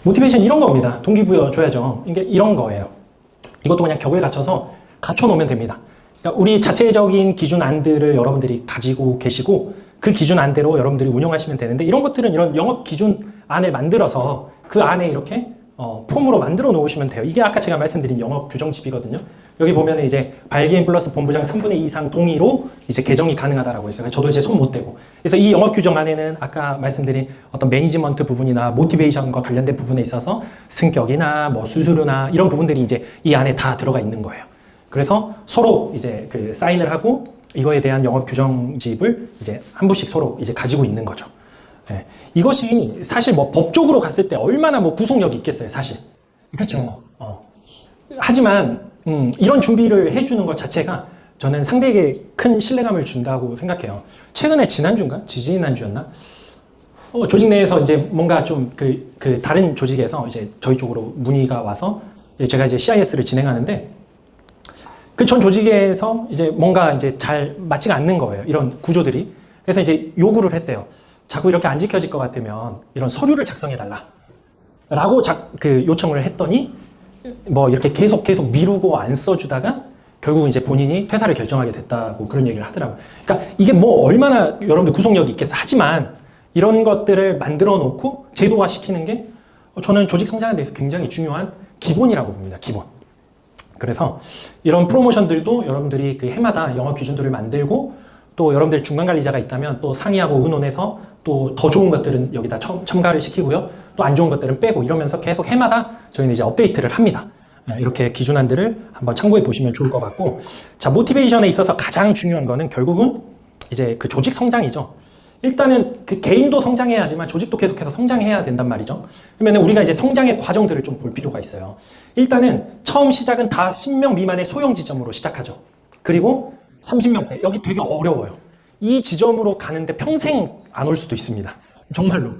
모티베이션 이런 겁니다. 동기부여 줘야죠. 이게 이런 거예요. 이것도 그냥 격을 갖춰서 갖춰놓으면 됩니다. 그러니까 우리 자체적인 기준안들을 여러분들이 가지고 계시고 그 기준안대로 여러분들이 운영하시면 되는데 이런 것들은 이런 영업 기준안을 만들어서 그 안에 이렇게 폼으로 만들어 놓으시면 돼요. 이게 아까 제가 말씀드린 영업 규정집이거든요. 여기 보면은 이제 발기인 플러스 본부장 3분의 2 이상 동의로 이제 개정이 가능하다라고 했어요. 저도 이제 손 못 대고. 그래서 이 영업 규정 안에는 아까 말씀드린 어떤 매니지먼트 부분이나 모티베이션과 관련된 부분에 있어서 승격이나 뭐 수수료나 이런 부분들이 이제 이 안에 다 들어가 있는 거예요. 그래서 서로 이제 그 사인을 하고 이거에 대한 영업 규정집을 이제 한 부씩 서로 이제 가지고 있는 거죠. 예. 이것이 사실 뭐 법적으로 갔을 때 얼마나 뭐 구속력이 있겠어요, 사실. 그렇죠. 하지만 이런 준비를 해주는 것 자체가 저는 상대에게 큰 신뢰감을 준다고 생각해요. 최근에 지난주인가? 지지난주였나? 조직 내에서 이제 뭔가 좀 다른 조직에서 이제 저희 쪽으로 문의가 와서 제가 이제 CIS를 진행하는데 그 전 조직에서 이제 뭔가 이제 잘 맞지가 않는 거예요. 이런 구조들이. 그래서 이제 요구를 했대요. 자꾸 이렇게 안 지켜질 것 같으면 이런 서류를 작성해달라. 라고 요청을 했더니 뭐 이렇게 계속 미루고 안 써주다가 결국 이제 본인이 퇴사를 결정하게 됐다고 그런 얘기를 하더라고요. 그러니까 이게 뭐 얼마나 여러분들 구속력이 있겠어. 하지만 이런 것들을 만들어 놓고 제도화 시키는 게 저는 조직 성장에 대해서 굉장히 중요한 기본이라고 봅니다. 기본. 그래서 이런 프로모션들도 여러분들이 그 해마다 영업 기준들을 만들고 또 여러분들 중간관리자가 있다면 또 상의하고 의논해서 또 더 좋은 것들은 여기다 첨가를 시키고요. 또 안 좋은 것들은 빼고 이러면서 계속 해마다 저희는 이제 업데이트를 합니다. 이렇게 기준안들을 한번 참고해 보시면 좋을 것 같고, 자, 모티베이션에 있어서 가장 중요한 거는 결국은 이제 그 조직 성장이죠. 일단은 그 개인도 성장해야 하지만 조직도 계속해서 성장해야 된단 말이죠. 그러면 우리가 이제 성장의 과정들을 좀 볼 필요가 있어요. 일단은 처음 시작은 다 10명 미만의 소형 지점으로 시작하죠. 그리고 30명대, 여기 되게 어려워요. 이 지점으로 가는데 평생 안 올 수도 있습니다. 정말로.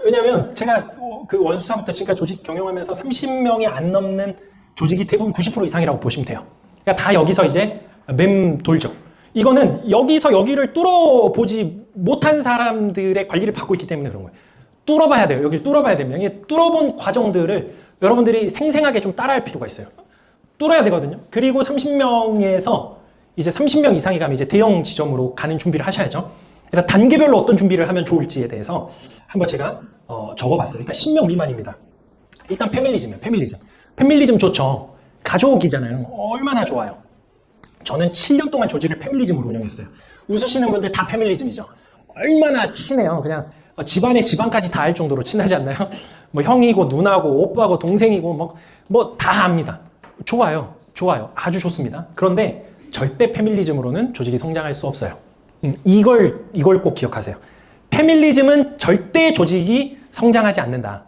왜냐면 제가 그 원수사부터 지금까지 조직 경영하면서 30명이 안 넘는 조직이 대부분 90% 이상이라고 보시면 돼요. 그러니까 다 여기서 이제 맴돌죠. 이거는 여기서 여기를 뚫어보지 못한 사람들의 관리를 받고 있기 때문에 그런 거예요. 뚫어봐야 돼요. 여기를 뚫어봐야 됩니다. 이게 뚫어본 과정들을 여러분들이 생생하게 좀 따라할 필요가 있어요. 뚫어야 되거든요. 그리고 30명에서 이제 30명 이상이 가면 이제 대형 지점으로 가는 준비를 하셔야죠. 그래서 단계별로 어떤 준비를 하면 좋을지에 대해서 한번 제가 적어봤어요. 일단 10명 미만입니다. 일단 패밀리즘이에요. 패밀리즘. 패밀리즘 좋죠. 가족이잖아요. 얼마나 좋아요. 저는 7년 동안 조직을 패밀리즘으로 운영했어요. 웃으시는 분들 다 패밀리즘이죠. 얼마나 친해요. 그냥 집안의 집안까지 다 알 정도로 친하지 않나요? 뭐 형이고 누나고 오빠고 동생이고 뭐 다 압니다. 좋아요. 좋아요. 아주 좋습니다. 그런데 절대 패밀리즘으로는 조직이 성장할 수 없어요. 이걸 꼭 기억하세요. 패밀리즘은 절대 조직이 성장하지 않는다.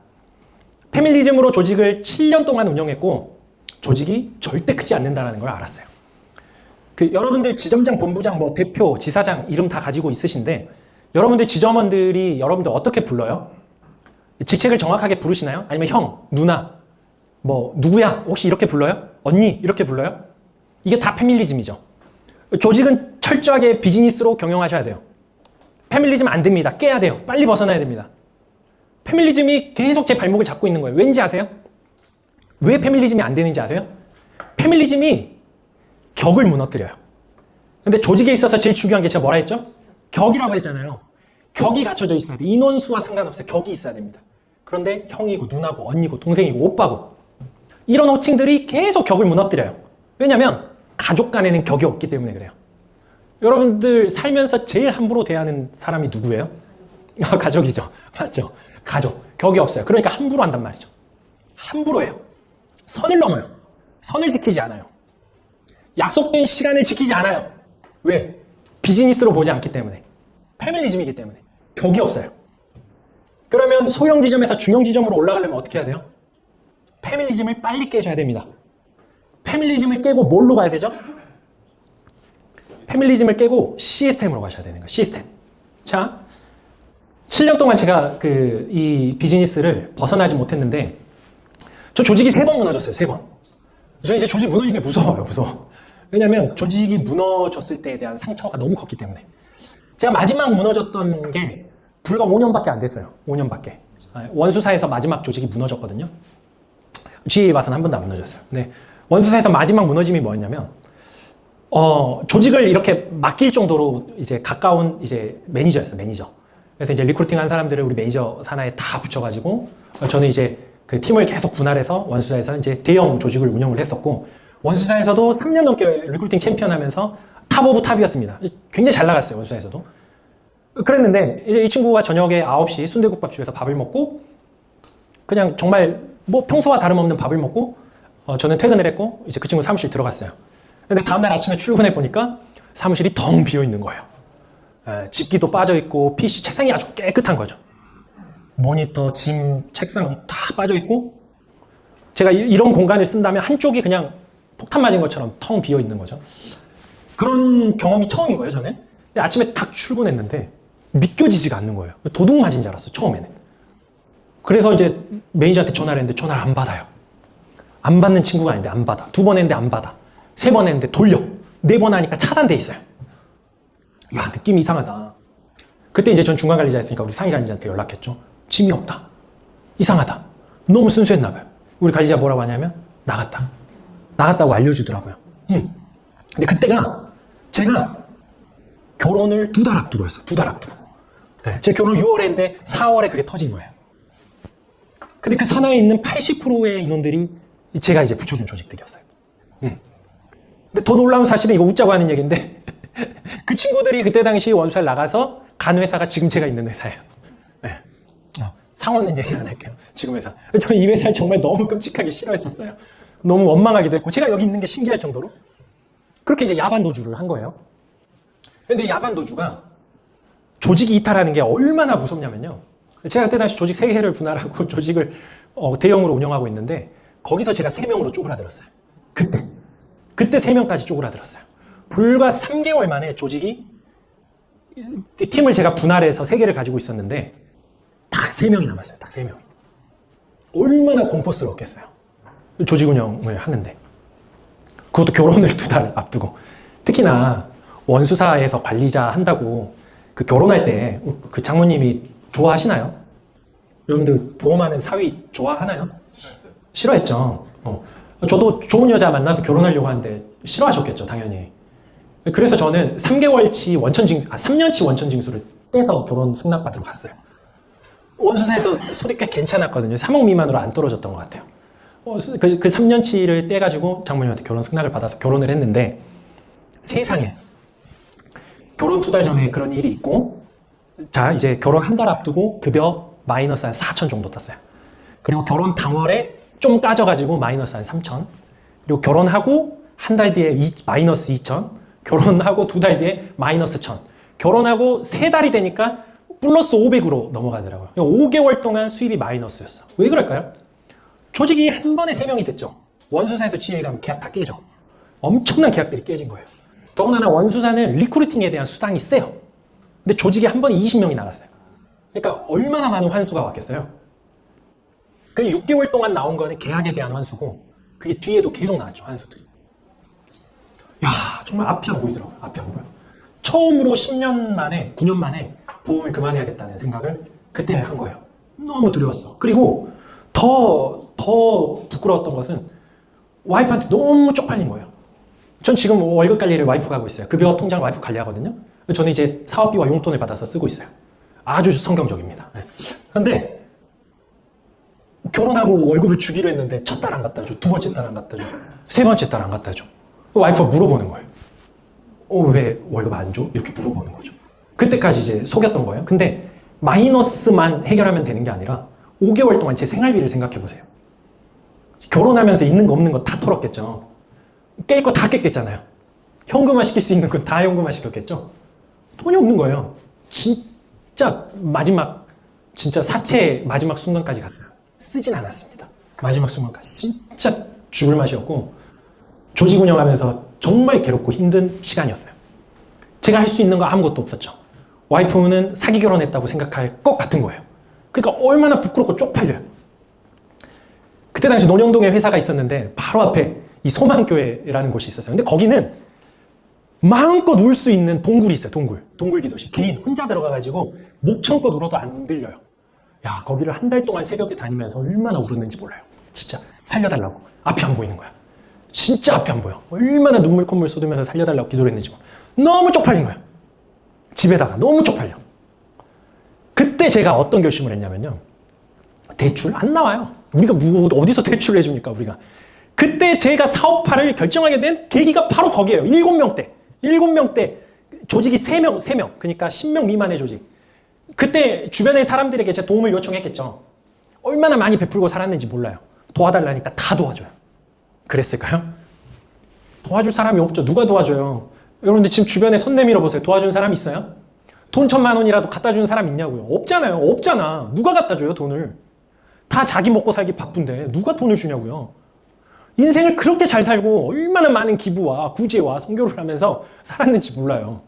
패밀리즘으로 조직을 7년 동안 운영했고 조직이 절대 크지 않는다는 걸 알았어요. 여러분들 지점장, 본부장, 뭐 대표, 지사장 이름 다 가지고 있으신데 여러분들 지점원들이 여러분들 어떻게 불러요? 직책을 정확하게 부르시나요? 아니면 형, 누나, 뭐 누구야? 혹시 이렇게 불러요? 언니 이렇게 불러요? 이게 다 패밀리즘이죠. 조직은 철저하게 비즈니스로 경영하셔야 돼요. 패밀리즘 안 됩니다. 깨야 돼요. 빨리 벗어나야 됩니다. 패밀리즘이 계속 제 발목을 잡고 있는 거예요. 왠지 아세요? 왜 패밀리즘이 안 되는지 아세요? 패밀리즘이 격을 무너뜨려요. 근데 조직에 있어서 제일 중요한 게 제가 뭐라 했죠? 격이라고 했잖아요. 격이 갖춰져 있어야 돼. 인원수와 상관없어요. 격이 있어야 됩니다. 그런데 형이고 누나고 언니고 동생이고 오빠고 이런 호칭들이 계속 격을 무너뜨려요. 왜냐면 가족 간에는 격이 없기 때문에 그래요. 여러분들 살면서 제일 함부로 대하는 사람이 누구예요? 가족이죠. 맞죠? 가족. 격이 없어요. 그러니까 함부로 한단 말이죠. 함부로 해요. 선을 넘어요. 선을 지키지 않아요. 약속된 시간을 지키지 않아요. 왜? 비즈니스로 보지 않기 때문에. 패밀리즘이기 때문에. 격이 없어요. 그러면 소형 지점에서 중형 지점으로 올라가려면 어떻게 해야 돼요? 패밀리즘을 빨리 깨셔야 됩니다. 패밀리즘을 깨고 뭘로 가야 되죠? 패밀리즘을 깨고 시스템으로 가셔야 되는 거예요. 시스템. 자, 7년 동안 제가 이 비즈니스를 벗어나지 못했는데 저 조직이 3번 무너졌어요. 3번. 저는 이제 조직 무너지는 게 무서워요. 무서워. 왜냐면 조직이 무너졌을 때에 대한 상처가 너무 컸기 때문에. 제가 마지막 무너졌던 게 불과 5년밖에 안 됐어요. 5년밖에. 원수사에서 마지막 조직이 무너졌거든요. GA에 와서는 한 번도 안 무너졌어요. 네. 원수사에서 마지막 무너짐이 뭐였냐면, 조직을 이렇게 맡길 정도로 이제 가까운 이제 매니저였어요, 매니저. 그래서 이제 리크루팅 한 사람들을 우리 매니저 산하에 다 붙여가지고, 저는 이제 그 팀을 계속 분할해서 원수사에서 이제 대형 조직을 운영을 했었고, 원수사에서도 3년 넘게 리크루팅 챔피언 하면서 탑 오브 탑이었습니다. 굉장히 잘 나갔어요, 원수사에서도. 그랬는데, 이제 이 친구가 저녁에 9시 순대국밥집에서 밥을 먹고, 그냥 정말 뭐 평소와 다름없는 밥을 먹고, 저는 퇴근을 했고, 이제 그 친구 사무실 들어갔어요. 근데 다음날 아침에 출근해 보니까 사무실이 덩 비어 있는 거예요. 집기도 빠져 있고, PC 책상이 아주 깨끗한 거죠. 모니터, 짐, 책상 다 빠져 있고, 제가 이런 공간을 쓴다면 한쪽이 그냥 폭탄 맞은 것처럼 텅 비어 있는 거죠. 그런 경험이 처음인 거예요, 저는. 근데 아침에 딱 출근했는데 믿겨지지가 않는 거예요. 도둑 맞은 줄 알았어, 처음에는. 그래서 이제 매니저한테 전화를 했는데 전화를 안 받아요. 안 받는 친구가 아닌데 안 받아. 2번 했는데 안 받아. 3번 했는데 돌려. 4번 하니까 차단돼 있어요. 야, 느낌이 이상하다. 그때 이제 전 중간 관리자 했으니까 우리 상위 관리자한테 연락했죠. 짐이 없다. 이상하다. 너무 순수했나 봐요. 우리 관리자 뭐라고 하냐면 나갔다. 나갔다고 알려주더라고요. 근데 그때가 제가 결혼을 2달 앞두고 했어. 2달 앞두고. 네, 제 결혼 6월에 했는데 4월에 그게 터진 거예요. 근데 그 산하에 있는 80%의 인원들이 제가 이제 붙여준 조직들이었어요. 근데 더 놀라운 사실은 이거 웃자고 하는 얘기인데 그 친구들이 그때 당시 원수사를 나가서 간 회사가 지금 제가 있는 회사예요. 네. 상호는 얘기 안 할게요. 지금 회사. 저는 이 회사를 정말 너무 끔찍하게 싫어했었어요. 너무 원망하기도 했고 제가 여기 있는 게 신기할 정도로 그렇게 이제 야반도주를 한 거예요. 근데 야반도주가 조직이 이탈하는 게 얼마나 무섭냐면요. 제가 그때 당시 조직 3개를 분할하고 조직을 대형으로 운영하고 있는데 거기서 제가 3명으로 쪼그라들었어요. 그때 3명까지 쪼그라들었어요. 불과 3개월 만에 조직이 팀을 제가 분할해서 3개를 가지고 있었는데 딱 3명이 남았어요. 딱 3명이. 얼마나 공포스러웠겠어요. 조직 운영을 하는데. 그것도 결혼을 2달 앞두고. 특히나 원수사에서 관리자 한다고 그 결혼할 때 그 장모님이 좋아하시나요? 여러분들 보험하는 사위 좋아하나요? 싫어했죠. 저도 좋은 여자 만나서 결혼하려고 하는데 싫어하셨겠죠, 당연히. 그래서 저는 3개월치 원천징수, 3년치 원천징수를 떼서 결혼 승낙받으러 갔어요. 원수사에서 소리 꽤 괜찮았거든요. 3억 미만으로 안 떨어졌던 것 같아요. 그 3년치를 떼가지고 장모님한테 결혼 승낙을 받아서 결혼을 했는데 세상에 결혼 2달 전에 그런 일이 있고 자 이제 결혼 1달 앞두고 급여 마이너스 한 4천 정도 떴어요. 그리고 결혼 당월에 좀 까져가지고 마이너스 한 3천 그리고 결혼하고 한 달 뒤에 마이너스 2천 결혼하고 2달 뒤에 마이너스 1천 결혼하고 3달이 되니까 플러스 500으로 넘어가더라고요. 5개월 동안 수입이 마이너스였어. 왜 그럴까요? 조직이 한 번에 3명이 됐죠. 원수사에서 GA 가면 계약 다 깨져. 엄청난 계약들이 깨진 거예요. 더군다나 원수사는 리크루팅에 대한 수당이 세요. 근데 조직이 한 번에 20명이 나갔어요. 그러니까 얼마나 많은 환수가 왔겠어요. 그 6개월 동안 나온 거는 계약에 대한 환수고 그게 뒤에도 계속 나왔죠. 환수들이. 야 정말 앞이 안 보이더라고요. 앞이 안 보여요. 처음으로 10년 만에 9년 만에 보험을 그만해야겠다는 생각을 그때 한 거예요. 너무 두려웠어. 그리고 더 부끄러웠던 것은 와이프한테 너무 쪽팔린 거예요. 전 지금 월급 관리를 와이프가 하고 있어요. 급여 통장 와이프 관리하거든요. 저는 이제 사업비와 용돈을 받아서 쓰고 있어요. 아주 성경적입니다. 그런데 결혼하고 월급을 주기로 했는데 첫 달 안 갖다 줘. 2번째 달 안 갖다 줘. 3번째 달 안 갖다 줘. 와이프가 물어보는 거예요. 왜 월급 안 줘? 이렇게 물어보는 거죠. 그때까지 이제 속였던 거예요. 근데 마이너스만 해결하면 되는 게 아니라 5개월 동안 제 생활비를 생각해 보세요. 결혼하면서 있는 거 없는 거 다 털었겠죠. 깰 거 다 깼겠잖아요. 현금화 시킬 수 있는 거 다 현금화 시켰겠죠. 돈이 없는 거예요. 진짜 마지막 진짜 사채 마지막 순간까지 갔어요. 쓰진 않았습니다. 마지막 순간까지 진짜 죽을 맛이었고 조직 운영하면서 정말 괴롭고 힘든 시간이었어요. 제가 할 수 있는 거 아무것도 없었죠. 와이프는 사기 결혼했다고 생각할 것 같은 거예요. 그러니까 얼마나 부끄럽고 쪽팔려요. 그때 당시 논영동에 회사가 있었는데 바로 앞에 이 소망교회라는 곳이 있었어요. 근데 거기는 마음껏 울 수 있는 동굴이 있어요. 동굴 기도실. 개인 혼자 들어가가지고 목청껏 울어도 안 들려요. 야, 거기를 한 달 동안 새벽에 다니면서 얼마나 울었는지 몰라요. 진짜 살려달라고. 앞이 안 보이는 거야. 진짜 앞이 안 보여. 얼마나 눈물 콧물 쏟으면서 살려달라고 기도를 했는지 몰라. 너무 쪽팔린 거야. 집에다가 너무 쪽팔려. 그때 제가 어떤 결심을 했냐면요. 대출 안 나와요. 우리가 어디서 대출을 해줍니까, 우리가. 그때 제가 사업화를 결정하게 된 계기가 바로 거기에요. 7명대. 7명대. 조직이 3명. 그러니까 10명 미만의 조직. 그때 주변의 사람들에게 제 도움을 요청했겠죠. 얼마나 많이 베풀고 살았는지 몰라요. 도와달라니까 다 도와줘요. 그랬을까요? 도와줄 사람이 없죠. 누가 도와줘요? 여러분들 지금 주변에 손 내밀어 보세요. 도와준 사람 있어요? 돈 1,000만 원이라도 갖다 주는 사람 있냐고요? 없잖아요. 없잖아. 누가 갖다 줘요, 돈을? 다 자기 먹고 살기 바쁜데 누가 돈을 주냐고요? 인생을 그렇게 잘 살고 얼마나 많은 기부와 구제와 선교를 하면서 살았는지 몰라요.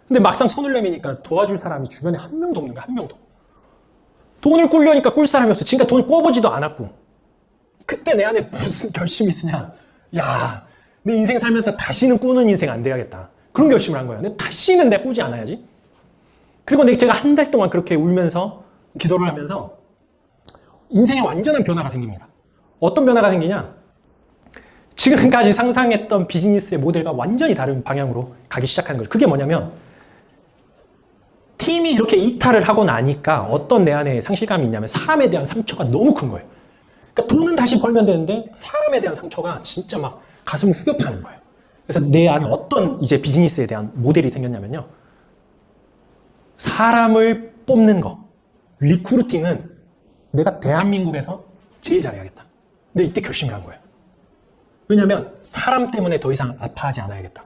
근데 막상 손을 내미니까 도와줄 사람이 주변에 한 명도 없는 거야, 한 명도. 돈을 꾸려니까 꿀 사람이 없어. 지금까지 돈을 꿔보지도 않았고. 그때 내 안에 무슨 결심이 있으냐. 야, 내 인생 살면서 다시는 꾸는 인생 안 돼야겠다. 그런 결심을 한 거예요. 근데 다시는 내가 꾸지 않아야지. 그리고 제가 한 달 동안 그렇게 울면서 기도를 하면서 인생에 완전한 변화가 생깁니다. 어떤 변화가 생기냐? 지금까지 상상했던 비즈니스의 모델과 완전히 다른 방향으로 가기 시작하는 거죠. 그게 뭐냐면 팀이 이렇게 이탈을 하고 나니까 어떤 내 안에 상실감이 있냐면 사람에 대한 상처가 너무 큰 거예요. 그러니까 돈은 다시 벌면 되는데 사람에 대한 상처가 진짜 막 가슴을 후벼파는 거예요. 그래서 내 안에 어떤 이제 비즈니스에 대한 모델이 생겼냐면요. 사람을 뽑는 거, 리크루팅은 내가 대한민국에서 제일 잘해야겠다. 근데 이때 결심을 한 거예요. 왜냐면 사람 때문에 더 이상 아파하지 않아야겠다.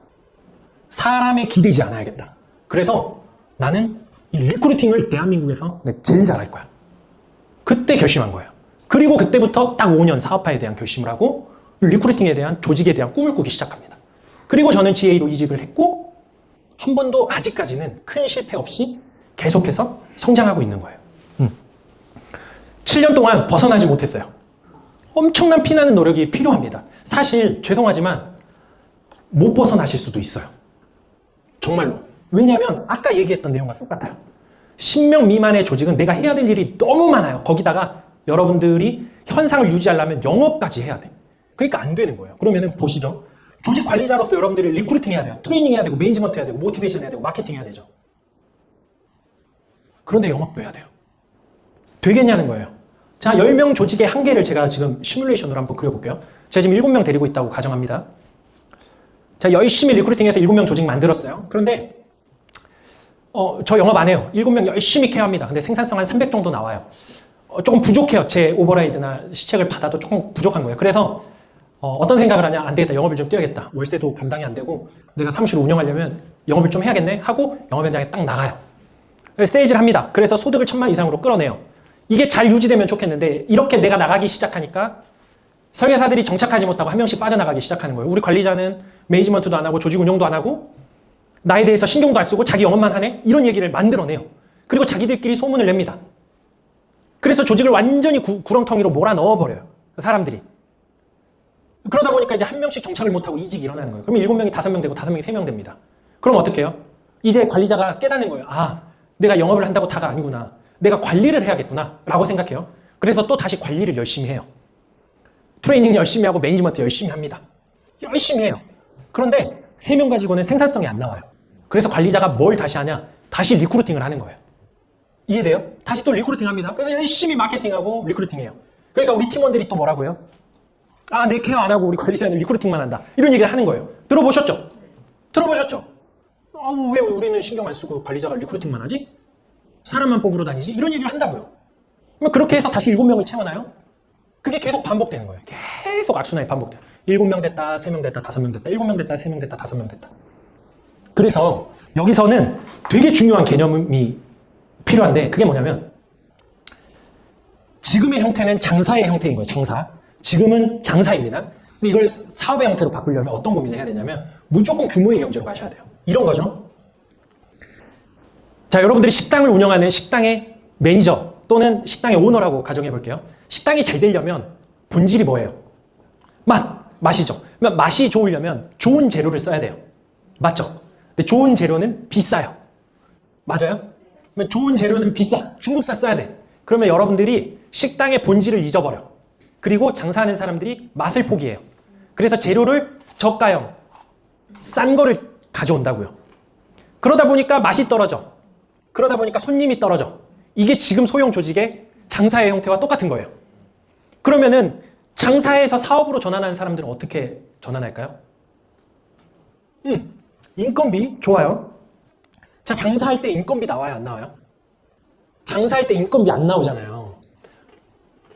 사람에 기대지 않아야겠다. 그래서 나는 이 리크루팅을 대한민국에서 제일 잘할 거야. 그때 결심한 거예요. 그리고 그때부터 딱 5년 사업화에 대한 결심을 하고 리크루팅에 대한 조직에 대한 꿈을 꾸기 시작합니다. 그리고 저는 GA로 이직을 했고 한 번도 아직까지는 큰 실패 없이 계속해서 성장하고 있는 거예요. 7년 동안 벗어나지 못했어요. 엄청난 피나는 노력이 필요합니다. 사실 죄송하지만 못 벗어나실 수도 있어요. 정말로. 왜냐하면 아까 얘기했던 내용과 똑같아요. 10명 미만의 조직은 내가 해야 될 일이 너무 많아요. 거기다가 여러분들이 현상을 유지하려면 영업까지 해야 돼. 그러니까 안 되는 거예요. 그러면은 보시죠. 조직 관리자로서 여러분들이 리크루팅 해야 돼요. 트레이닝 해야 되고 매니지먼트 해야 되고 모티베이션 해야 되고 마케팅 해야 되죠. 그런데 영업도 해야 돼요. 되겠냐는 거예요. 자, 10명 조직의 한계를 제가 지금 시뮬레이션으로 한번 그려볼게요. 제가 지금 7명 데리고 있다고 가정합니다. 자, 열심히 리크루팅해서 7명 조직 만들었어요. 그런데 저 영업 안 해요. 7명 열심히 케어합니다. 근데 생산성 한 300 정도 나와요. 조금 부족해요. 제 오버라이드나 시책을 받아도 조금 부족한 거예요. 그래서 어떤 생각을 하냐. 안 되겠다. 영업을 좀 뛰어야겠다. 월세도 감당이 안 되고 내가 사무실을 운영하려면 영업을 좀 해야겠네 하고 영업 현장에 딱 나가요. 세일즈를 합니다. 그래서 소득을 1,000만 이상으로 끌어내요. 이게 잘 유지되면 좋겠는데 이렇게 내가 나가기 시작하니까 설계사들이 정착하지 못하고 한 명씩 빠져나가기 시작하는 거예요. 우리 관리자는 매니지먼트도 안 하고 조직 운영도 안 하고 나에 대해서 신경도 안 쓰고 자기 영업만 하네? 이런 얘기를 만들어내요. 그리고 자기들끼리 소문을 냅니다. 그래서 조직을 완전히 구렁텅이로 몰아 넣어버려요. 사람들이. 그러다 보니까 이제 한 명씩 정착을 못하고 이직이 일어나는 거예요. 그러면 7명이 5명 되고 5명이 3명 됩니다. 그럼 어떻게 해요? 이제 관리자가 깨닫는 거예요. 아, 내가 영업을 한다고 다가 아니구나. 내가 관리를 해야겠구나 라고 생각해요. 그래서 또 다시 관리를 열심히 해요. 트레이닝 열심히 하고 매니지먼트 열심히 합니다. 열심히 해요. 그런데 3명 가지고는 생산성이 안 나와요. 그래서 관리자가 뭘 다시 하냐? 다시 리크루팅을 하는 거예요. 이해돼요? 다시 또 리크루팅 합니다. 그래서 열심히 마케팅하고 리크루팅해요. 그러니까 우리 팀원들이 또 뭐라고 해요? 아, 내 케어 안 하고 우리 관리자는 리크루팅만 한다. 이런 얘기를 하는 거예요. 들어보셨죠? 들어보셨죠? 왜 우리는 신경 안 쓰고 관리자가 리크루팅만 하지? 사람만 뽑으러 다니지? 이런 얘기를 한다고요. 그럼 그렇게 해서 다시 7명을 채워놔요? 그게 계속 반복되는 거예요. 계속 악순환이 반복돼요. 7명 됐다, 3명 됐다, 5명 됐다, 7명 됐다, 3명 됐다, 5명 됐다. 그래서 여기서는 되게 중요한 개념이 필요한데 그게 뭐냐면 지금의 형태는 장사의 형태인 거예요. 장사. 지금은 장사입니다. 근데 이걸 사업의 형태로 바꾸려면 어떤 고민을 해야 되냐면 무조건 규모의 경제로 가셔야 돼요. 이런 거죠. 자, 여러분들이 식당을 운영하는 식당의 매니저 또는 식당의 오너라고 가정해 볼게요. 식당이 잘 되려면 본질이 뭐예요? 맛이죠. 맛이 좋으려면 좋은 재료를 써야 돼요. 맞죠? 근데 좋은 재료는 비싸요. 맞아요? 좋은 재료는 비싸. 중국산 써야 돼. 그러면 여러분들이 식당의 본질을 잊어버려. 그리고 장사하는 사람들이 맛을 포기해요. 그래서 재료를 저가형, 싼 거를 가져온다고요. 그러다 보니까 맛이 떨어져. 그러다 보니까 손님이 떨어져. 이게 지금 소형 조직의 장사의 형태와 똑같은 거예요. 그러면은 장사에서 사업으로 전환하는 사람들은 어떻게 전환할까요? 인건비 좋아요. 자, 장사할 때 인건비 나와요, 안 나와요? 장사할 때 인건비 안 나오잖아요.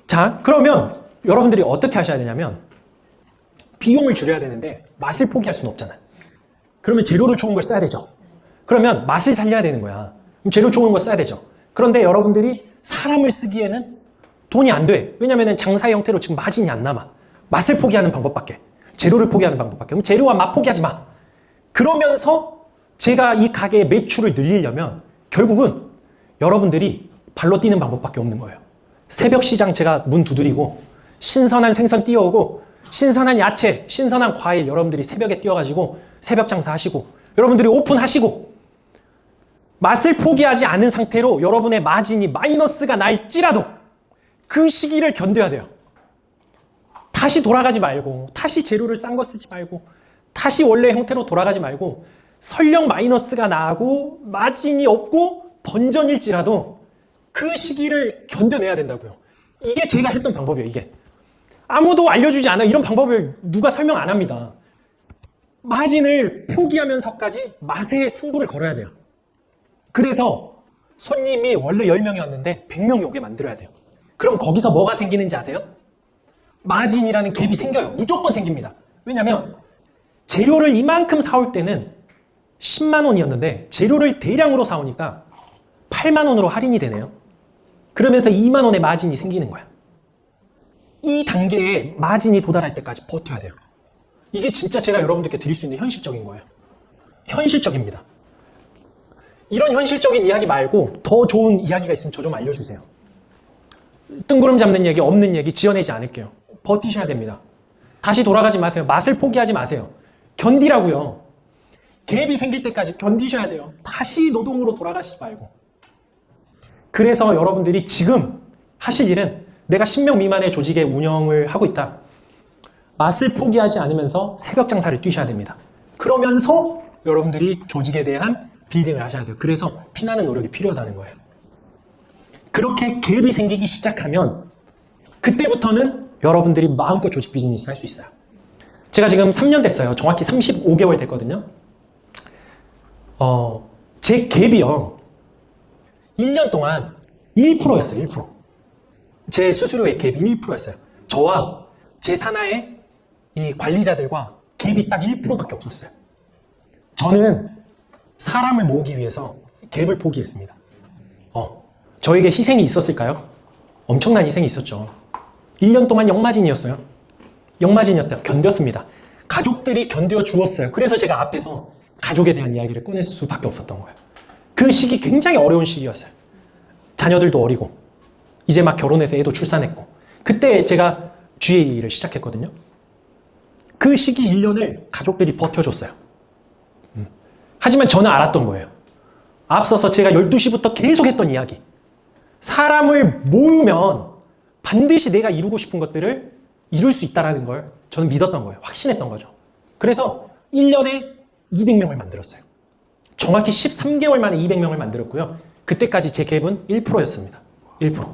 자, 그러면 여러분들이 어떻게 하셔야 되냐면 비용을 줄여야 되는데 맛을 포기할 수는 없잖아요. 그러면 재료를 좋은 걸 써야 되죠. 그러면 맛을 살려야 되는 거야. 그럼 재료 좋은 걸 써야 되죠. 그런데 여러분들이 사람을 쓰기에는 돈이 안 돼. 왜냐면 장사의 형태로 지금 마진이 안 남아. 맛을 포기하는 방법밖에. 재료를 포기하는 방법밖에. 그럼 재료와 맛 포기하지 마. 그러면서 제가 이 가게의 매출을 늘리려면 결국은 여러분들이 발로 뛰는 방법밖에 없는 거예요. 새벽 시장 제가 문 두드리고 신선한 생선 띄워오고 신선한 야채, 신선한 과일 여러분들이 새벽에 띄워가지고 새벽 장사하시고 여러분들이 오픈하시고 맛을 포기하지 않은 상태로 여러분의 마진이 마이너스가 날지라도 그 시기를 견뎌야 돼요. 다시 돌아가지 말고 다시 재료를 싼 거 쓰지 말고 다시 원래 형태로 돌아가지 말고 설령 마이너스가 나고 마진이 없고 번전일지라도 그 시기를 견뎌내야 된다고요. 이게 제가 했던 방법이에요. 이게 아무도 알려주지 않아요. 이런 방법을 누가 설명 안 합니다. 마진을 포기하면서까지 맛에 승부를 걸어야 돼요. 그래서 손님이 원래 10명이었는데 100명이 오게 만들어야 돼요. 그럼 거기서 뭐가 생기는지 아세요? 마진이라는 갭이 생겨요. 무조건 생깁니다. 왜냐면 재료를 이만큼 사올 때는 10만 원이었는데 재료를 대량으로 사오니까 8만 원으로 할인이 되네요. 그러면서 2만 원의 마진이 생기는 거야. 이 단계에 마진이 도달할 때까지 버텨야 돼요. 이게 진짜 제가 여러분들께 드릴 수 있는 현실적인 거예요. 현실적입니다. 이런 현실적인 이야기 말고 더 좋은 이야기가 있으면 저 좀 알려주세요. 뜬구름 잡는 얘기, 없는 얘기 지어내지 않을게요. 버티셔야 됩니다. 다시 돌아가지 마세요. 맛을 포기하지 마세요. 견디라고요. 갭이 생길 때까지 견디셔야 돼요. 다시 노동으로 돌아가시지 말고. 그래서 여러분들이 지금 하실 일은 내가 10명 미만의 조직의 운영을 하고 있다. 맛을 포기하지 않으면서 새벽 장사를 뛰셔야 됩니다. 그러면서 여러분들이 조직에 대한 빌딩을 하셔야 돼요. 그래서 피나는 노력이 필요하다는 거예요. 그렇게 갭이 생기기 시작하면 그때부터는 여러분들이 마음껏 조직 비즈니스 할 수 있어요. 제가 지금 3년 됐어요. 정확히 35개월 됐거든요. 제 갭이요. 1년 동안 1%였어요. 1%. 제 수수료의 갭이 1%였어요. 저와 제 산하의 이 관리자들과 갭이 딱 1%밖에 없었어요. 저는 사람을 모으기 위해서 갭을 포기했습니다. 저에게 희생이 있었을까요? 엄청난 희생이 있었죠. 1년 동안 역마진이었어요. 역마진이었다. 견뎠습니다. 가족들이 견뎌 주었어요. 그래서 제가 앞에서 가족에 대한 이야기를 꺼낼 수밖에 없었던 거예요. 그 시기 굉장히 어려운 시기였어요. 자녀들도 어리고 이제 막 결혼해서 애도 출산했고 그때 제가 GA를 시작했거든요. 그 시기 1년을 가족들이 버텨줬어요. 하지만 저는 알았던 거예요. 앞서서 제가 12시부터 계속 했던 이야기. 사람을 모으면 반드시 내가 이루고 싶은 것들을 이룰 수 있다는 걸 저는 믿었던 거예요. 확신했던 거죠. 그래서 1년에 200명을 만들었어요. 정확히 13개월 만에 200명을 만들었고요. 그때까지 제 갭은 1%였습니다. 1%.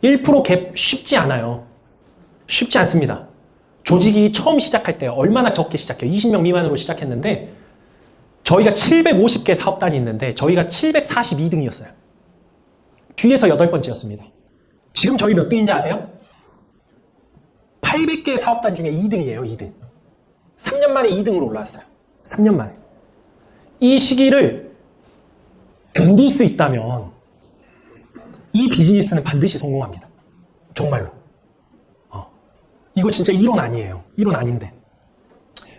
1% 갭 쉽지 않아요. 쉽지 않습니다. 조직이 처음 시작할 때 얼마나 적게 시작해요. 20명 미만으로 시작했는데 저희가 750개 사업단이 있는데 저희가 742등이었어요. 뒤에서 8번째였습니다. 지금 저희 몇 등인지 아세요? 800개 사업단 중에 2등이에요. 2등. 3년 만에 2등으로 올라왔어요. 3년 만에. 이 시기를 견딜 수 있다면 이 비즈니스는 반드시 성공합니다. 정말로. 이거 진짜 이론 아니에요. 이론 아닌데.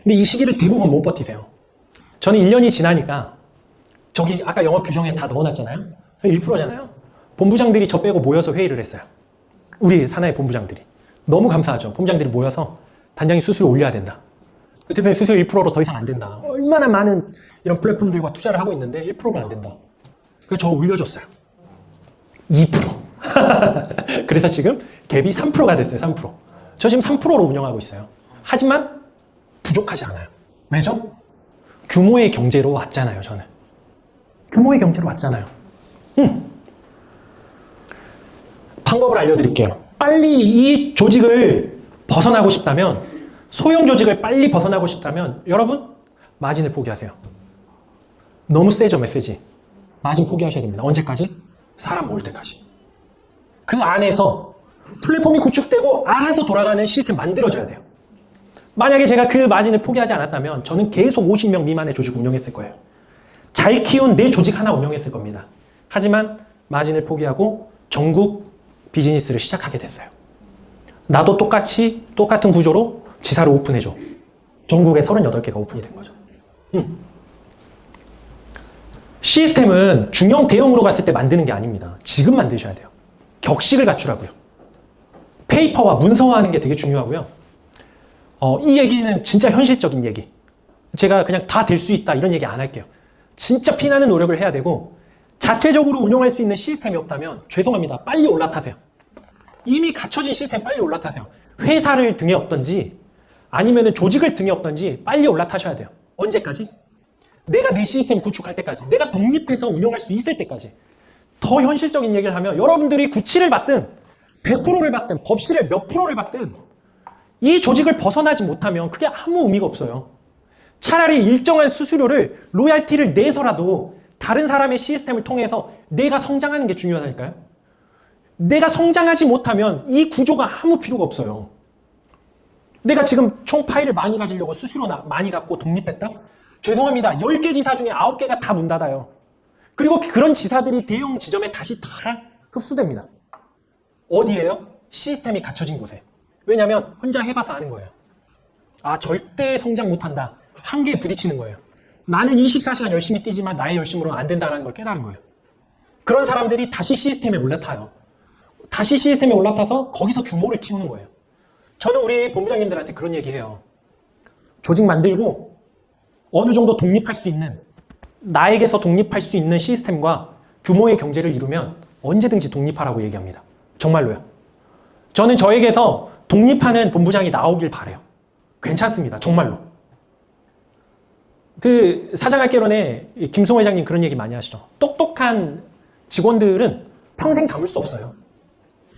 근데 이 시기를 대부분 못 버티세요. 저는 1년이 지나니까 저기 아까 영업 규정에 다 넣어놨잖아요. 1%잖아요. 본부장들이 저 빼고 모여서 회의를 했어요. 우리 산하의 본부장들이. 너무 감사하죠. 본부장들이 모여서 단장이 수수료 올려야 된다. 대표님 수수료 1%로 더 이상 안 된다. 얼마나 많은 이런 플랫폼들과 투자를 하고 있는데 1%가 안 된다. 그래서 저 올려줬어요. 2%. 그래서 지금 갭이 3%가 됐어요. 3%. 저 지금 3%로 운영하고 있어요. 하지만 부족하지 않아요. 왜죠? 규모의 경제로 왔잖아요. 저는. 규모의 경제로 왔잖아요. 방법을 알려드릴게요. 빨리 이 조직을 벗어나고 싶다면, 소형 조직을 빨리 벗어나고 싶다면 여러분 마진을 포기하세요. 너무 세죠, 메시지. 마진 포기하셔야 됩니다. 언제까지? 사람 모을 때까지. 그 안에서 플랫폼이 구축되고 알아서 돌아가는 시스템 만들어줘야 돼요. 만약에 제가 그 마진을 포기하지 않았다면 저는 계속 50명 미만의 조직 운영했을 거예요. 잘 키운 내 조직 하나 운영했을 겁니다. 하지만 마진을 포기하고 전국 비즈니스를 시작하게 됐어요. 나도 똑같은 구조로 지사를 오픈해줘. 전국에 38개가 오픈이 된 거죠. 시스템은 중형 대형으로 갔을 때 만드는 게 아닙니다. 지금 만드셔야 돼요. 격식을 갖추라고요. 페이퍼와 문서화하는 게 되게 중요하고요. 이 얘기는 진짜 현실적인 얘기. 제가 그냥 다 될 수 있다 이런 얘기 안 할게요. 진짜 피나는 노력을 해야 되고 자체적으로 운영할 수 있는 시스템이 없다면 죄송합니다. 빨리 올라타세요. 이미 갖춰진 시스템 빨리 올라타세요. 회사를 등에 업든지 아니면 조직을 등에 업든지 빨리 올라타셔야 돼요. 언제까지? 내가 내 시스템 구축할 때까지. 내가 독립해서 운영할 수 있을 때까지. 더 현실적인 얘기를 하면 여러분들이 97을 받든 100%를 받든 법실을 몇 프로를 받든 이 조직을 벗어나지 못하면 그게 아무 의미가 없어요. 차라리 일정한 수수료를 로얄티를 내서라도 다른 사람의 시스템을 통해서 내가 성장하는 게 중요하다니까요. 내가 성장하지 못하면 이 구조가 아무 필요가 없어요. 내가 지금 총 파일을 많이 가지려고 수수료 많이 갖고 독립했다? 죄송합니다. 10개 지사 중에 9개가 다 문 닫아요. 그리고 그런 지사들이 대형 지점에 다시 다 흡수됩니다. 어디예요? 시스템이 갖춰진 곳에. 왜냐면 혼자 해봐서 아는 거예요. 아, 절대 성장 못한다. 한계에 부딪히는 거예요. 나는 24시간 열심히 뛰지만 나의 열심으로는 안 된다는 걸 깨달은 거예요. 그런 사람들이 다시 시스템에 올라타요. 다시 시스템에 올라타서 거기서 규모를 키우는 거예요. 저는 우리 본부장님들한테 그런 얘기해요. 조직 만들고 어느 정도 독립할 수 있는, 나에게서 독립할 수 있는 시스템과 규모의 경제를 이루면 언제든지 독립하라고 얘기합니다. 정말로요. 저는 저에게서 독립하는 본부장이 나오길 바라요. 괜찮습니다. 정말로. 그 사장학개론에 김송호 회장님 그런 얘기 많이 하시죠. 똑똑한 직원들은 평생 담을 수 없어요.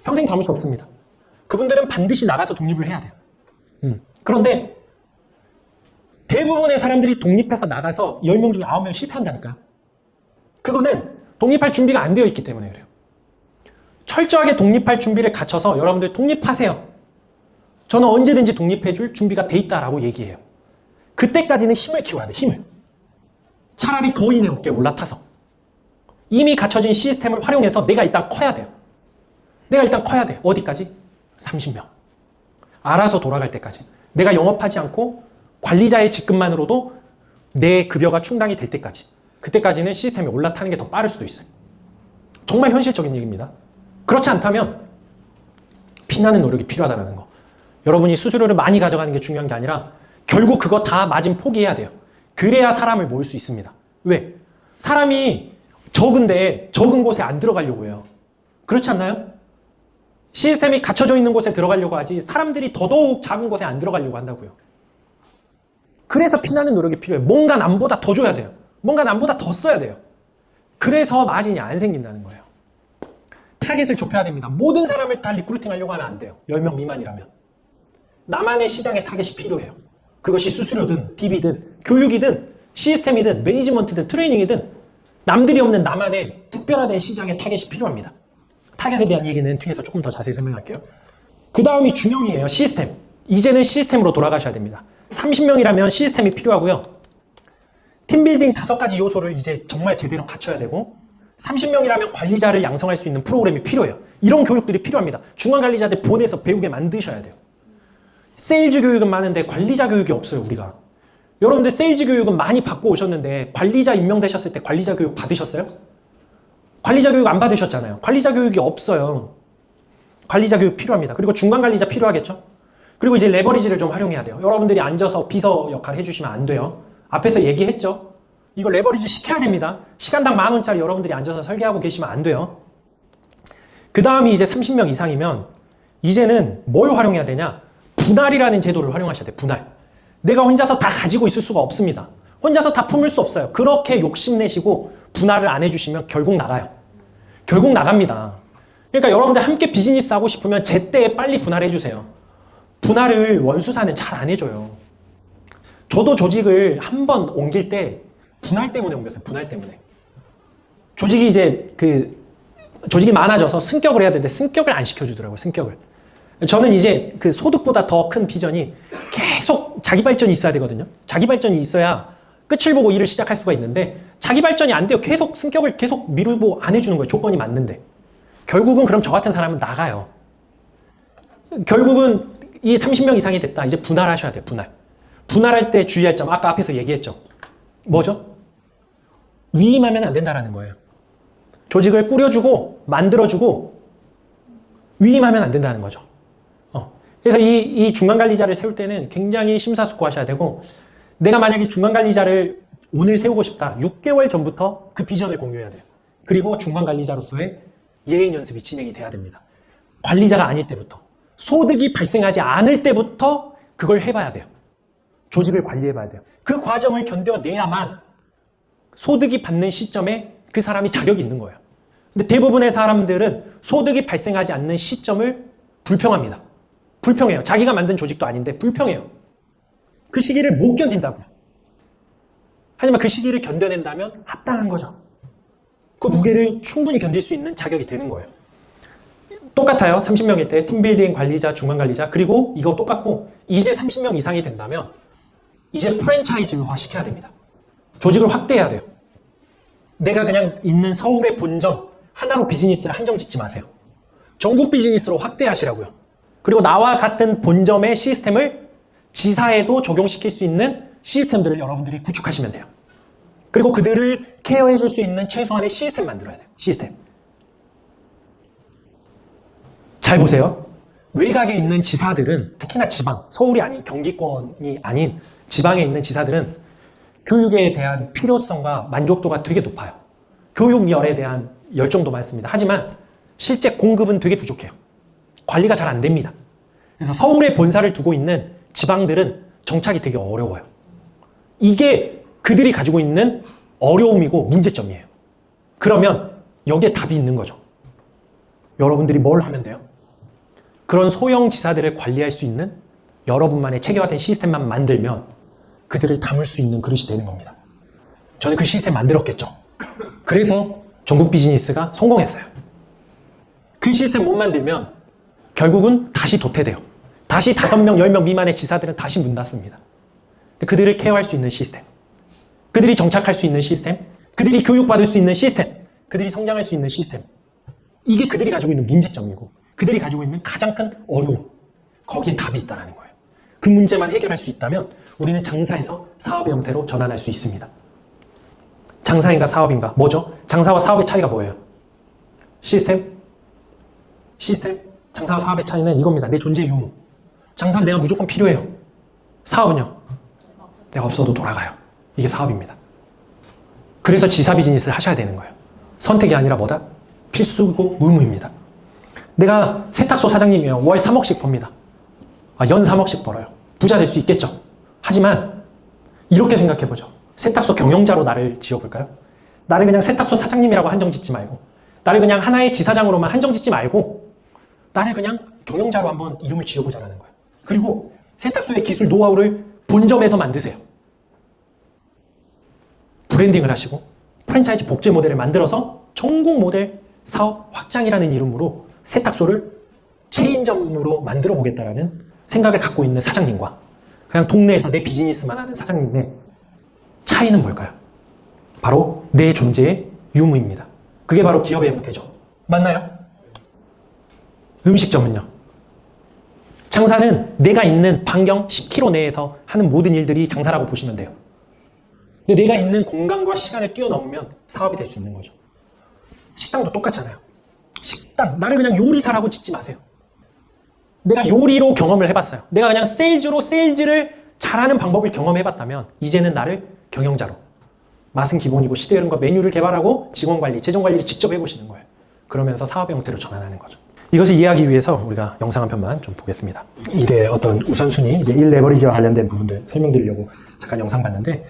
평생 담을 수 없습니다. 그분들은 반드시 나가서 독립을 해야 돼요. 그런데 대부분의 사람들이 독립해서 나가서 10명 중에 9명 실패한다니까요. 그거는 독립할 준비가 안 되어 있기 때문에 그래요. 철저하게 독립할 준비를 갖춰서 여러분들 독립하세요. 저는 언제든지 독립해줄 준비가 돼 있다라고 얘기해요. 그때까지는 힘을 키워야 돼, 힘을. 차라리 거인의 어깨에 올라타서 이미 갖춰진 시스템을 활용해서 내가 일단 커야 돼요. 내가 일단 커야 돼. 어디까지? 30명. 알아서 돌아갈 때까지. 내가 영업하지 않고 관리자의 직급만으로도 내 급여가 충당이 될 때까지. 그때까지는 시스템에 올라타는 게 더 빠를 수도 있어요. 정말 현실적인 얘기입니다. 그렇지 않다면 피나는 노력이 필요하다는 거. 여러분이 수수료를 많이 가져가는 게 중요한 게 아니라 결국 그거 다 마진 포기해야 돼요. 그래야 사람을 모을 수 있습니다. 왜? 사람이 적은데 적은 곳에 안 들어가려고 해요. 그렇지 않나요? 시스템이 갖춰져 있는 곳에 들어가려고 하지 사람들이 더더욱 작은 곳에 안 들어가려고 한다고요. 그래서 피나는 노력이 필요해요. 뭔가 남보다 더 줘야 돼요. 뭔가 남보다 더 써야 돼요. 그래서 마진이 안 생긴다는 거예요. 타겟을 좁혀야 됩니다. 모든 사람을 다 리크루팅 하려고 하면 안 돼요. 10명 미만이라면. 나만의 시장의 타겟이 필요해요. 그것이 수수료든 DB든 교육이든 시스템이든 매니지먼트든 트레이닝이든 남들이 없는 나만의 특별화된 시장의 타겟이 필요합니다. 타겟에 대한 얘기는 뒤에서 조금 더 자세히 설명할게요. 그 다음이 중형이에요. 시스템. 이제는 시스템으로 돌아가셔야 됩니다. 30명이라면 시스템이 필요하고요. 팀빌딩 5가지 요소를 이제 정말 제대로 갖춰야 되고 30명이라면 관리자를 양성할 수 있는 프로그램이 필요해요. 이런 교육들이 필요합니다. 중앙관리자들 보내서 배우게 만드셔야 돼요. 세일즈 교육은 많은데 관리자 교육이 없어요, 우리가. 여러분들 세일즈 교육은 많이 받고 오셨는데 관리자 임명되셨을 때 관리자 교육 받으셨어요? 관리자 교육 안 받으셨잖아요. 관리자 교육이 없어요. 관리자 교육 필요합니다. 그리고 중간 관리자 필요하겠죠? 그리고 이제 레버리지를 좀 활용해야 돼요. 여러분들이 앉아서 비서 역할 해주시면 안 돼요. 앞에서 얘기했죠? 이거 레버리지 시켜야 됩니다. 시간당 10,000원짜리 여러분들이 앉아서 설계하고 계시면 안 돼요. 그 다음이 이제 30명 이상이면 이제는 뭘 활용해야 되냐? 분할이라는 제도를 활용하셔야 돼요. 분할. 내가 혼자서 다 가지고 있을 수가 없습니다. 혼자서 다 품을 수 없어요. 그렇게 욕심내시고 분할을 안 해주시면 결국 나가요. 결국 나갑니다. 그러니까 여러분들 함께 비즈니스 하고 싶으면 제때에 빨리 분할해주세요. 분할을 원수사는 잘 안 해줘요. 저도 조직을 한 번 옮길 때 분할 때문에 옮겼어요. 분할 때문에. 조직이 이제 조직이 많아져서 승격을 해야 되는데 승격을 안 시켜주더라고요. 승격을. 저는 이제 그 소득보다 더 큰 비전이 계속 자기 발전이 있어야 되거든요. 자기 발전이 있어야 끝을 보고 일을 시작할 수가 있는데 자기 발전이 안 돼요. 계속 승격을 계속 미루고 안 해주는 거예요. 조건이 맞는데. 결국은 그럼 저 같은 사람은 나가요. 결국은 이 30명 이상이 됐다. 이제 분할하셔야 돼요. 분할. 분할할 때 주의할 점 아까 앞에서 얘기했죠. 뭐죠? 위임하면 안 된다라는 거예요. 조직을 꾸려주고 만들어주고 위임하면 안 된다는 거죠. 그래서 이 중간관리자를 세울 때는 굉장히 심사숙고하셔야 되고 내가 만약에 중간관리자를 오늘 세우고 싶다. 6개월 전부터 그 비전을 공유해야 돼요. 그리고 중간관리자로서의 예행 연습이 진행이 돼야 됩니다. 관리자가 아닐 때부터 소득이 발생하지 않을 때부터 그걸 해봐야 돼요. 조직을 관리해봐야 돼요. 그 과정을 견뎌내야만 소득이 받는 시점에 그 사람이 자격이 있는 거예요. 근데 대부분의 사람들은 소득이 발생하지 않는 시점을 불평합니다. 불평해요. 자기가 만든 조직도 아닌데 불평해요. 그 시기를 못 견딘다고요. 하지만 그 시기를 견뎌낸다면 합당한 거죠. 그 무게를 충분히 견딜 수 있는 자격이 되는 거예요. 똑같아요. 30명일 때 팀빌딩 관리자, 중간관리자 그리고 이거 똑같고 이제 30명 이상이 된다면 이제 프랜차이즈화 시켜야 됩니다. 조직을 확대해야 돼요. 내가 그냥 있는 서울의 본점 하나로 비즈니스를 한정 짓지 마세요. 전국 비즈니스로 확대하시라고요. 그리고 나와 같은 본점의 시스템을 지사에도 적용시킬 수 있는 시스템들을 여러분들이 구축하시면 돼요. 그리고 그들을 케어해 줄 수 있는 최소한의 시스템 만들어야 돼요. 시스템. 잘 보세요. 외곽에 있는 지사들은 특히나 지방, 서울이 아닌 경기권이 아닌 지방에 있는 지사들은 교육에 대한 필요성과 만족도가 되게 높아요. 교육열에 대한 열정도 많습니다. 하지만 실제 공급은 되게 부족해요. 관리가 잘 안 됩니다. 그래서 서울에 본사를 두고 있는 지방들은 정착이 되게 어려워요. 이게 그들이 가지고 있는 어려움이고 문제점이에요. 그러면 여기에 답이 있는 거죠. 여러분들이 뭘 하면 돼요? 그런 소형 지사들을 관리할 수 있는 여러분만의 체계화된 시스템만 만들면 그들을 담을 수 있는 그릇이 되는 겁니다. 저는 그 시스템 만들었겠죠. 그래서 전국 비즈니스가 성공했어요. 그 시스템 못 만들면 결국은 다시 도태돼요. 다시 5명, 10명 미만의 지사들은 다시 문 닫습니다. 그들을 케어할 수 있는 시스템, 그들이 정착할 수 있는 시스템, 그들이 교육받을 수 있는 시스템, 그들이 성장할 수 있는 시스템. 이게 그들이 가지고 있는 문제점이고 그들이 가지고 있는 가장 큰 어려움. 거기에 답이 있다는 거예요. 그 문제만 해결할 수 있다면 우리는 장사에서 사업의 형태로 전환할 수 있습니다. 장사인가 사업인가? 뭐죠? 장사와 사업의 차이가 뭐예요? 시스템? 장사와 사업의 차이는 이겁니다. 내 존재 유무. 장사는 내가 무조건 필요해요. 사업은요? 내가 없어도 돌아가요. 이게 사업입니다. 그래서 지사 비즈니스를 하셔야 되는 거예요. 선택이 아니라 뭐다? 필수고 의무입니다. 내가 세탁소 사장님이에요. 월 3억씩 법니다. 연 3억씩 벌어요. 부자 될 수 있겠죠. 하지만 이렇게 생각해보죠. 세탁소 경영자로 나를 지어볼까요? 나를 그냥 세탁소 사장님이라고 한정 짓지 말고 나를 그냥 하나의 지사장으로만 한정 짓지 말고 나를 그냥 경영자로 한번 이름을 지어보자라는 거예요. 그리고 세탁소의 기술 노하우를 본점에서 만드세요. 브랜딩을 하시고 프랜차이즈 복제 모델을 만들어서 전국 모델 사업 확장이라는 이름으로 세탁소를 체인점으로 만들어 보겠다라는 생각을 갖고 있는 사장님과 그냥 동네에서 내 비즈니스만 하는 사장님의 차이는 뭘까요? 바로 내 존재의 유무입니다. 그게 바로 기업의 형태죠. 맞나요? 음식점은요? 장사는 내가 있는 반경 10km 내에서 하는 모든 일들이 장사라고 보시면 돼요. 근데 내가 있는 공간과 시간을 뛰어넘으면 사업이 될 수 있는 거죠. 식당도 똑같잖아요. 식당, 나를 그냥 요리사라고 짓지 마세요. 내가 요리로 경험을 해봤어요. 내가 그냥 세일즈로 세일즈를 잘하는 방법을 경험해봤다면 이제는 나를 경영자로 맛은 기본이고 시대 흐름과 메뉴를 개발하고 직원 관리, 재정 관리를 직접 해보시는 거예요. 그러면서 사업의 형태로 전환하는 거죠. 이것을 이해하기 위해서 우리가 영상 한 편만 좀 보겠습니다. 일의 어떤 우선순위, 이제 일 레버리지와 관련된 부분들 설명드리려고 잠깐 영상 봤는데,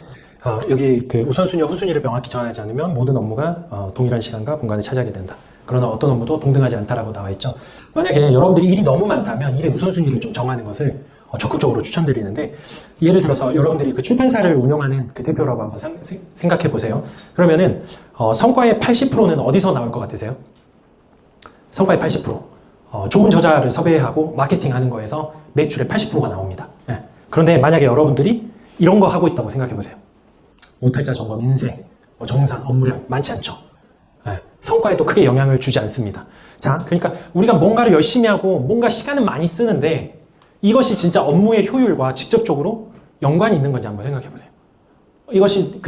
여기 그 우선순위와 후순위를 명확히 정하지 않으면 모든 업무가 동일한 시간과 공간을 차지하게 된다. 그러나 어떤 업무도 동등하지 않다라고 나와 있죠. 만약에 여러분들이 일이 너무 많다면 일의 우선순위를 좀 정하는 것을 적극적으로 추천드리는데, 예를 들어서 여러분들이 그 출판사를 운영하는 그 대표라고 한번 생각해 보세요. 그러면은 성과의 80%는 어디서 나올 것 같으세요? 성과의 80%. 좋은 저자를 섭외하고 마케팅하는 거에서 매출의 80%가 나옵니다. 예. 그런데 만약에 여러분들이 이런 거 하고 있다고 생각해 보세요. 오탈자 점검, 인생, 정산, 업무량 많지 않죠. 예. 성과에도 크게 영향을 주지 않습니다. 자, 그러니까 우리가 뭔가를 열심히 하고 뭔가 시간은 많이 쓰는데 이것이 진짜 업무의 효율과 직접적으로 연관이 있는 건지 한번 생각해 보세요. 이것이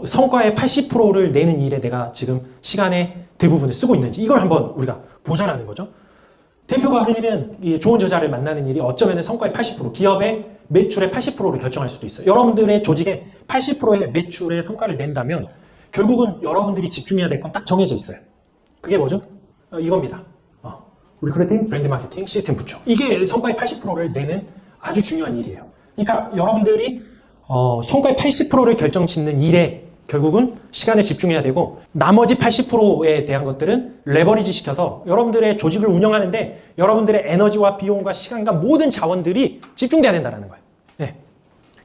성과의 80%를 내는 일에 내가 지금 시간의 대부분을 쓰고 있는지 이걸 한번 우리가 보자라는 거죠. 대표가 할 일은 이 좋은 저자를 만나는 일이 어쩌면 성과의 80%, 기업의 매출의 80%를 결정할 수도 있어요. 여러분들의 조직의 80%의 매출의 성과를 낸다면 결국은 여러분들이 집중해야 될 건 딱 정해져 있어요. 그게 뭐죠? 이겁니다. 리크루팅, 브랜드 마케팅, 시스템 구조. 이게 성과의 80%를 내는 아주 중요한 일이에요. 그러니까 여러분들이 성과의 80%를 결정짓는 일에 결국은 시간을 집중해야 되고 나머지 80%에 대한 것들은 레버리지 시켜서 여러분들의 조직을 운영하는데 여러분들의 에너지와 비용과 시간과 모든 자원들이 집중돼야 된다는 거예요. 네.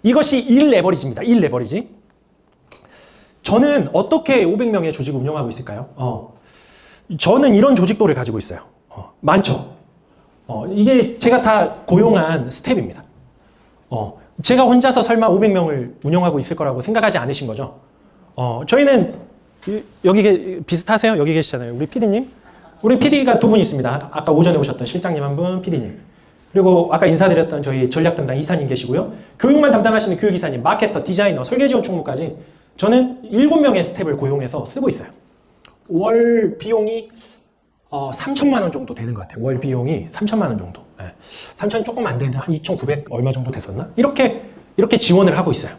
이것이 일 레버리지입니다. 일 레버리지. 저는 어떻게 500명의 조직을 운영하고 있을까요? 저는 이런 조직도를 가지고 있어요. 많죠. 이게 제가 다 고용한 스텝입니다. 제가 혼자서 설마 500명을 운영하고 있을 거라고 생각하지 않으신 거죠? 저희는 여기 비슷하세요? 여기 계시잖아요. 우리 PD님. 우리 PD가 두 분 있습니다. 아까 오전에 오셨던 실장님 한 분, PD님. 그리고 아까 인사드렸던 저희 전략 담당 이사님 계시고요. 교육만 담당하시는 교육이사님, 마케터, 디자이너, 설계지원 총무까지 저는 7명의 스텝을 고용해서 쓰고 있어요. 월 비용이 3천만 원 정도 되는 것 같아요. 월 비용이 3천만 원 정도. 네. 3천이 조금 안 되는데 한 2,900 얼마 정도 됐었나? 이렇게 지원을 하고 있어요.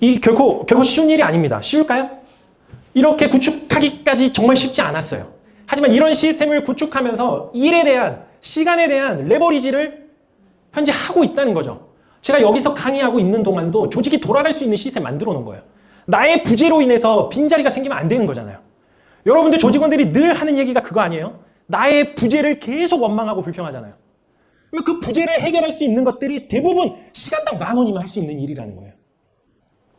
이 결코 쉬운 일이 아닙니다. 쉬울까요? 이렇게 구축하기까지 정말 쉽지 않았어요. 하지만 이런 시스템을 구축하면서 일에 대한, 시간에 대한 레버리지를 현재 하고 있다는 거죠. 제가 여기서 강의하고 있는 동안도 조직이 돌아갈 수 있는 시스템 만들어 놓은 거예요. 나의 부재로 인해서 빈자리가 생기면 안 되는 거잖아요. 여러분들 조직원들이 늘 하는 얘기가 그거 아니에요? 나의 부재를 계속 원망하고 불평하잖아요. 그러면 그 부재를 해결할 수 있는 것들이 대부분 시간당 10,000원이면 할 수 있는 일이라는 거예요.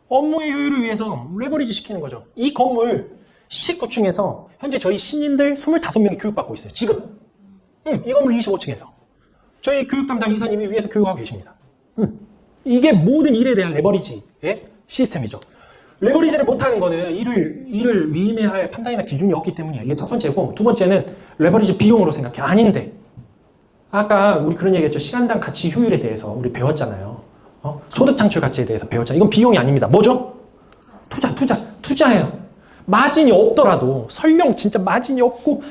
업무의 효율을 위해서 레버리지 시키는 거죠. 이 건물 19층에서 현재 저희 신인들 25명이 교육받고 있어요. 지금. 이 건물 25층에서. 저희 교육 담당 이사님이 위에서 교육하고 계십니다. 이게 모든 일에 대한 레버리지의 시스템이죠. 레버리지를 못하는 거는 일을 위임해야 판단이나 기준이 없기 때문이에요. 이게 첫 번째고, 두 번째는 레버리지 비용으로 생각해. 아닌데. 아까 우리 그런 얘기했죠. 시간당 가치 효율에 대해서 우리 배웠잖아요. 소득 창출 가치에 대해서 배웠잖아요. 이건 비용이 아닙니다. 뭐죠? 투자예요. 마진이 없더라도, 설령 진짜 마진이 없고,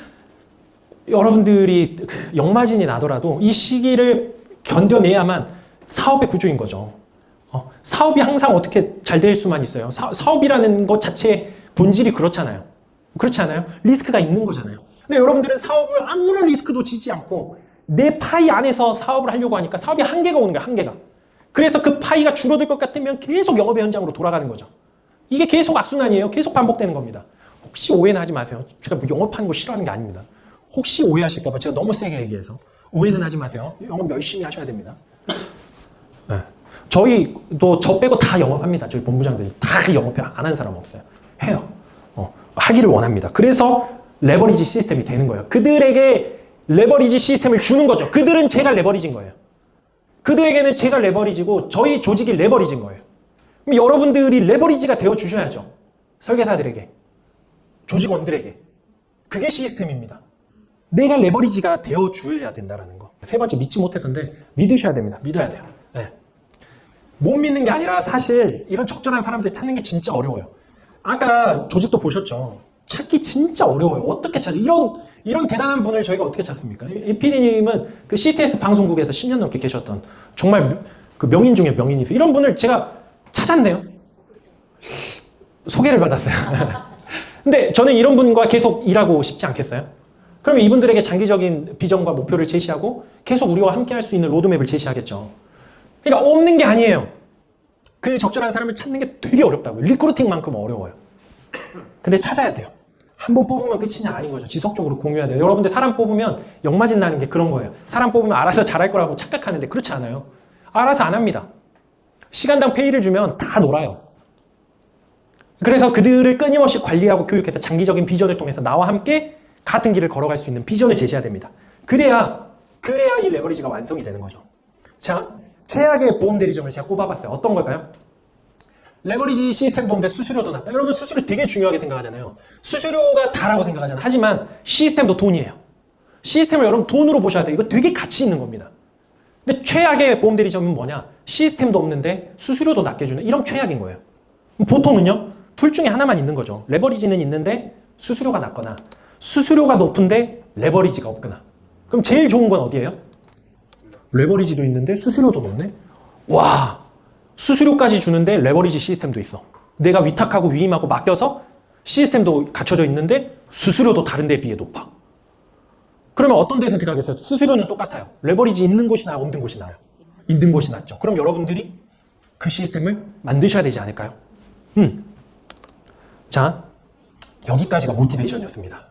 여러분들이 역마진이 나더라도 이 시기를 견뎌내야만 사업의 구조인 거죠. 사업이 항상 어떻게 잘 될 수만 있어요. 사업이라는 것 자체의 본질이 그렇잖아요. 그렇지 않아요? 리스크가 있는 거잖아요. 근데 여러분들은 사업을 아무런 리스크도 지지 않고 내 파이 안에서 사업을 하려고 하니까 사업이 한계가 오는 거야, 한계가. 그래서 그 파이가 줄어들 것 같으면 계속 영업의 현장으로 돌아가는 거죠. 이게 계속 악순환이에요. 계속 반복되는 겁니다. 혹시 오해는 하지 마세요. 제가 뭐 영업하는 거 싫어하는 게 아닙니다. 혹시 오해하실까 봐 제가 너무 세게 얘기해서 오해는 하지 마세요. 영업 열심히 하셔야 됩니다. 네. 저희도 저 빼고 다 영업합니다. 저희 본부장들이 다 영업해 안 하는 사람 없어요. 해요. 하기를 원합니다. 그래서 레버리지 시스템이 되는 거예요. 그들에게 레버리지 시스템을 주는 거죠. 그들은 제가 레버리지인 거예요. 그들에게는 제가 레버리지고 저희 조직이 레버리지인 거예요. 그럼 여러분들이 레버리지가 되어 주셔야죠. 설계사들에게, 조직원들에게. 그게 시스템입니다. 내가 레버리지가 되어 주어야 된다는 거. 세 번째, 믿지 못해서인데 믿으셔야 됩니다. 믿어야 돼요. 네. 못 믿는 게 아니라 사실 이런 적절한 사람들 찾는 게 진짜 어려워요. 아까 조직도 보셨죠? 찾기 진짜 어려워요. 어떻게 찾아? 이런 대단한 분을 저희가 어떻게 찾습니까? 이 PD님은 그 CTS 방송국에서 10년 넘게 계셨던 정말 그 명인 중에 명인이세요. 이런 분을 제가 찾았네요. 소개를 받았어요. 근데 저는 이런 분과 계속 일하고 싶지 않겠어요? 그러면 이분들에게 장기적인 비전과 목표를 제시하고 계속 우리와 함께 할 수 있는 로드맵을 제시하겠죠. 그러니까 없는 게 아니에요. 그 적절한 사람을 찾는 게 되게 어렵다고요. 리크루팅만큼 어려워요. 근데 찾아야 돼요. 한 번 뽑으면 끝이냐 아닌 거죠. 지속적으로 공유해야 돼요. 여러분들 사람 뽑으면 역마진 나는 게 그런 거예요. 사람 뽑으면 알아서 잘할 거라고 착각하는데 그렇지 않아요. 알아서 안 합니다. 시간당 페이를 주면 다 놀아요. 그래서 그들을 끊임없이 관리하고 교육해서 장기적인 비전을 통해서 나와 함께 같은 길을 걸어갈 수 있는 비전을 제시해야 됩니다. 그래야 이 레버리지가 완성이 되는 거죠. 자, 최악의 보험 대리점을 제가 꼽아봤어요. 어떤 걸까요? 레버리지 시스템 보험대 수수료도 낮다. 여러분 수수료 되게 중요하게 생각하잖아요. 수수료가 다라고 생각하잖아요. 하지만 시스템도 돈이에요. 시스템을 여러분 돈으로 보셔야 돼요. 이거 되게 가치 있는 겁니다. 근데 최악의 보험 대리점은 뭐냐? 시스템도 없는데 수수료도 낮게 주는 이런 최악인 거예요. 보통은요. 둘 중에 하나만 있는 거죠. 레버리지는 있는데 수수료가 낮거나 수수료가 높은데 레버리지가 없거나. 그럼 제일 좋은 건 어디예요? 레버리지도 있는데 수수료도 높네? 와, 수수료까지 주는데 레버리지 시스템도 있어. 내가 위탁하고 위임하고 맡겨서 시스템도 갖춰져 있는데 수수료도 다른 데에 비해 높아. 그러면 어떤 데 선택하겠어요? 수수료는 똑같아요. 레버리지 있는 곳이 나아요? 없는 곳이 나아요? 있는 곳이 낫죠. 그럼 여러분들이 그 시스템을 만드셔야 되지 않을까요? 자, 여기까지가 모티베이션이었습니다.